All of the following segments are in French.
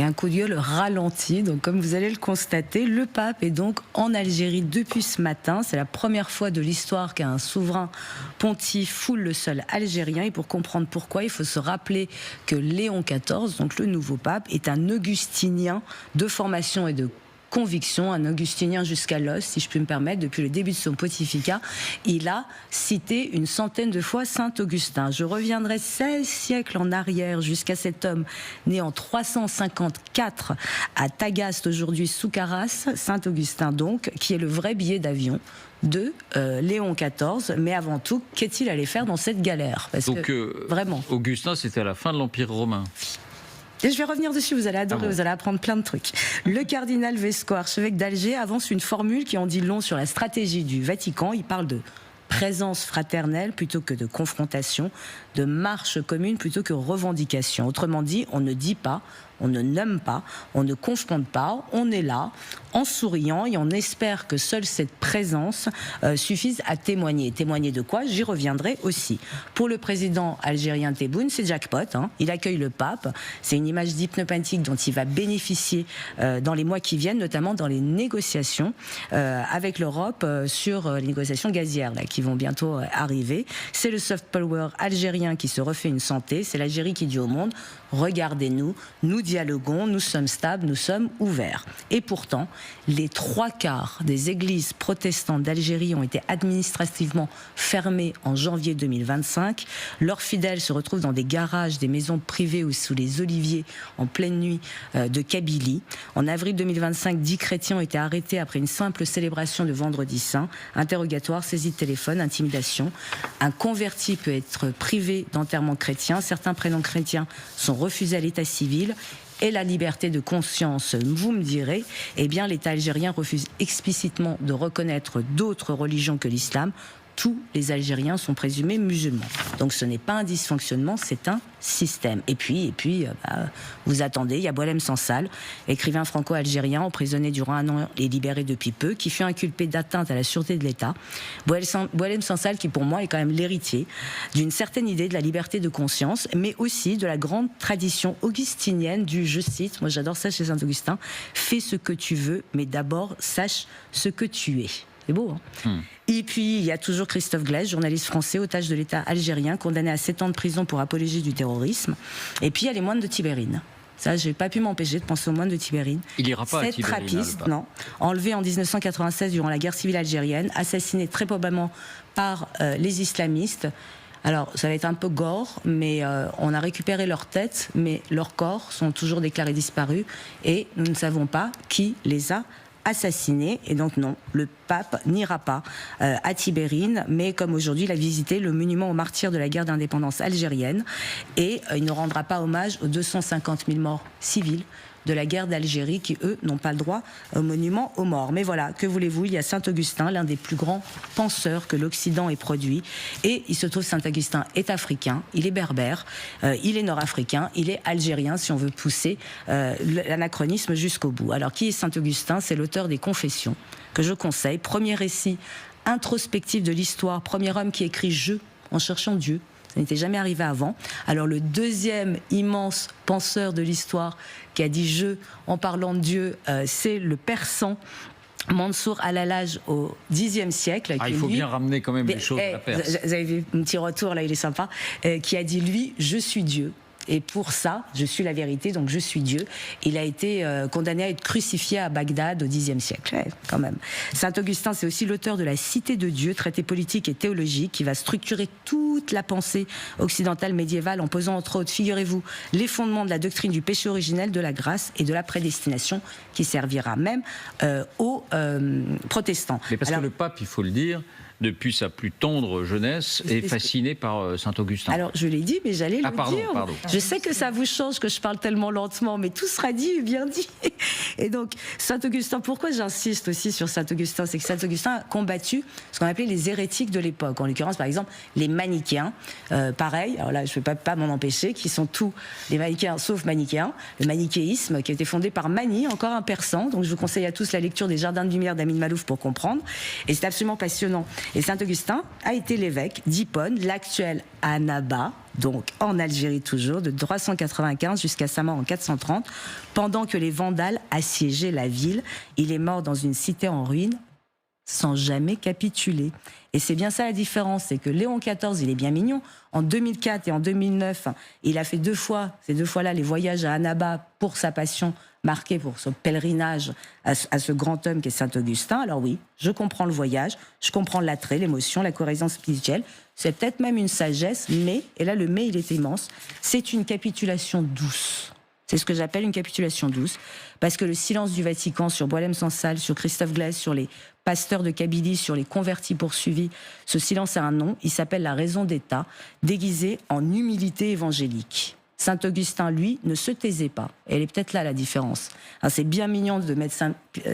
et un coup de gueule ralenti. Donc comme vous allez le constater, le pape est donc en Algérie depuis ce matin. C'est la première fois de l'histoire qu'un souverain pontife foule le sol algérien. Et pour comprendre pourquoi, il faut se rappeler que Léon XIV, donc le nouveau pape, est un augustinien de formation et de conviction, un augustinien jusqu'à l'os, si je puis me permettre. Depuis le début de son pontificat, il a cité une centaine de fois Saint Augustin. Je reviendrai 16 siècles en arrière jusqu'à cet homme né en 354 à Tagaste, aujourd'hui Soukaras, Saint Augustin donc, qui est le vrai billet d'avion de Léon XIV, mais avant tout, qu'est-il allé faire dans cette galère? Parce que, vraiment. Augustin, c'était à la fin de l'Empire romain. Et je vais revenir dessus, vous allez adorer, vous allez apprendre plein de trucs. Le cardinal Vesco, archevêque d'Alger, avance une formule qui en dit long sur la stratégie du Vatican. Il parle de présence fraternelle plutôt que de confrontation, de marche commune plutôt que revendication. Autrement dit, on ne dit pas, on ne nomme pas, on ne confronte pas, on est là, en souriant, et on espère que seule cette présence suffise à témoigner. Témoigner de quoi? J'y reviendrai aussi. Pour le président algérien Tebboune, c'est jackpot, hein. Il accueille le pape. C'est une image diplomatique dont il va bénéficier dans les mois qui viennent, notamment dans les négociations avec l'Europe sur les négociations gazières là, qui vont bientôt arriver. C'est le soft power algérien qui se refait une santé. C'est l'Algérie qui dit au monde: regardez-nous, nous dialoguons, nous sommes stables, nous sommes ouverts. Et pourtant, les 3/4 des églises protestantes d'Algérie ont été administrativement fermées en janvier 2025. Leurs fidèles se retrouvent dans des garages, des maisons privées ou sous les oliviers en pleine nuit de Kabylie. En avril 2025, 10 chrétiens ont été arrêtés après une simple célébration de Vendredi Saint. Interrogatoire, saisie de téléphone, intimidation. Un converti peut être privé d'enterrement chrétien. Certains prénoms chrétiens sont refusés à l'état civil. Et la liberté de conscience, vous me direz, eh bien l'État algérien refuse explicitement de reconnaître d'autres religions que l'islam. Tous les Algériens sont présumés musulmans. Donc ce n'est pas un dysfonctionnement, c'est un système. Et puis vous attendez, il y a Boualem Sansal, écrivain franco-algérien, emprisonné durant 1 an et libéré depuis peu, qui fut inculpé d'atteinte à la sûreté de l'État. Boualem Sansal, qui pour moi est quand même l'héritier d'une certaine idée de la liberté de conscience, mais aussi de la grande tradition augustinienne du, je cite, moi j'adore ça chez Saint-Augustin, « fais ce que tu veux, mais d'abord sache ce que tu es ». C'est beau, hein. Et puis, il y a toujours Christophe Glaise, journaliste français, otage de l'État algérien, condamné à 7 ans de prison pour apologie du terrorisme. Et puis, il y a les moines de Tibérine. Ça, je n'ai pas pu m'empêcher de penser aux moines de Tibérine. Il n'ira pas à Tibérine. 7 trappistes, non, enlevés en 1996 durant la guerre civile algérienne, assassinés très probablement par les islamistes. Alors, ça va être un peu gore, mais on a récupéré leurs têtes, mais leurs corps sont toujours déclarés disparus et nous ne savons pas qui les a assassinés. Et donc non, le pape n'ira pas à Tibérine, mais comme aujourd'hui il a visité le monument aux martyrs de la guerre d'indépendance algérienne, et il ne rendra pas hommage aux 250 000 morts civils de la guerre d'Algérie qui, eux, n'ont pas le droit au monument aux morts. Mais voilà, que voulez-vous, il y a Saint-Augustin, l'un des plus grands penseurs que l'Occident ait produit. Et il se trouve, Saint-Augustin est africain, il est berbère, il est nord-africain, il est algérien, si on veut pousser l'anachronisme jusqu'au bout. Alors, qui est Saint-Augustin? C'est l'auteur des Confessions, que je conseille. Premier récit introspectif de l'histoire, premier homme qui écrit « je » en cherchant Dieu. Ça n'était jamais arrivé avant. Alors le deuxième immense penseur de l'histoire qui a dit « je » en parlant de Dieu, c'est le persan Mansour al-Hallaj au Xe siècle. Il faut bien ramener quand même les choses à la Perse. Vous avez vu un petit retour, là, il est sympa. Qui a dit, lui, je suis Dieu. Et pour ça, je suis la vérité, donc je suis Dieu. Il a été condamné à être crucifié à Bagdad au Xe siècle, quand même. Saint-Augustin, c'est aussi l'auteur de la Cité de Dieu, traité politique et théologique, qui va structurer toute la pensée occidentale médiévale en posant entre autres, figurez-vous, les fondements de la doctrine du péché originel, de la grâce et de la prédestination, qui servira même aux protestants. Mais parce que le pape, il faut le dire, depuis sa plus tendre jeunesse, est fasciné par Saint-Augustin. Alors, je l'ai dit, mais j'allais le dire. Pardon. Je sais que ça vous change que je parle tellement lentement, mais tout sera dit et bien dit. Et donc, Saint-Augustin, pourquoi j'insiste aussi sur Saint-Augustin? C'est que Saint-Augustin a combattu ce qu'on appelait les hérétiques de l'époque. En l'occurrence, par exemple, les manichéens. Pareil, alors là, je ne vais pas m'en empêcher, qui sont tous les manichéens, sauf manichéens. Le manichéisme, qui a été fondé par Mani, encore un persan. Donc, je vous conseille à tous la lecture des Jardins de lumière d'Amin Malouf pour comprendre. Et c'est absolument passionnant. Et Saint-Augustin a été l'évêque d'Hippone, l'actuel Annaba, donc en Algérie toujours, de 395 jusqu'à sa mort en 430, pendant que les Vandales assiégeaient la ville. Il est mort dans une cité en ruine, sans jamais capituler. Et c'est bien ça la différence, c'est que Léon XIV, il est bien mignon. En 2004 et en 2009, il a fait ces deux fois-là, les voyages à Annaba pour sa passion, marquée pour son pèlerinage à ce grand homme qui est Saint-Augustin. Alors oui, je comprends le voyage, je comprends l'attrait, l'émotion, la cohésion spirituelle. C'est peut-être même une sagesse, mais, et là le mais il est immense, c'est une capitulation douce. C'est ce que j'appelle une capitulation douce, parce que le silence du Vatican sur Boualem Sansal, sur Christophe Glaise, sur les pasteurs de Kabylie, sur les convertis poursuivis, ce silence a un nom, il s'appelle la raison d'État, déguisée en humilité évangélique. Saint-Augustin, lui, ne se taisait pas. Et elle est peut-être là la différence. Alors, c'est bien mignon de mettre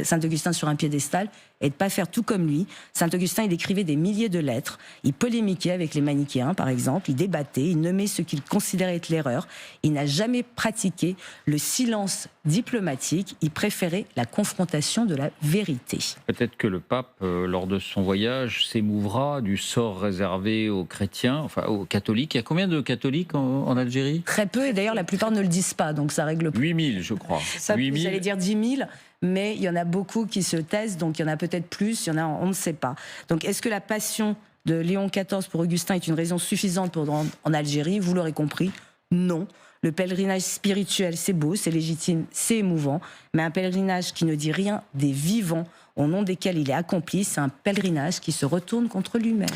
Saint-Augustin sur un piédestal et de ne pas faire tout comme lui. Saint-Augustin, il écrivait des milliers de lettres. Il polémiquait avec les manichéens, par exemple. Il débattait, il nommait ce qu'il considérait être l'erreur. Il n'a jamais pratiqué le silence diplomatique. Il préférait la confrontation de la vérité. Peut-être que le pape, lors de son voyage, s'émouvra du sort réservé aux chrétiens, enfin aux catholiques. Il y a combien de catholiques en Algérie ? Très peu, et d'ailleurs la plupart ne le disent pas, donc ça règle pas. 8000, je crois. Ça, 8000. j'allais dire 10 000, mais il y en a beaucoup qui se taisent, donc il y en a peut-être plus, il y en a, on ne sait pas. Donc est-ce que la passion de Léon XIV pour Augustin est une raison suffisante pour rendre en Algérie ? Vous l'aurez compris, non. Le pèlerinage spirituel, c'est beau, c'est légitime, c'est émouvant, mais un pèlerinage qui ne dit rien des vivants au nom desquels il est accompli, c'est un pèlerinage qui se retourne contre lui-même.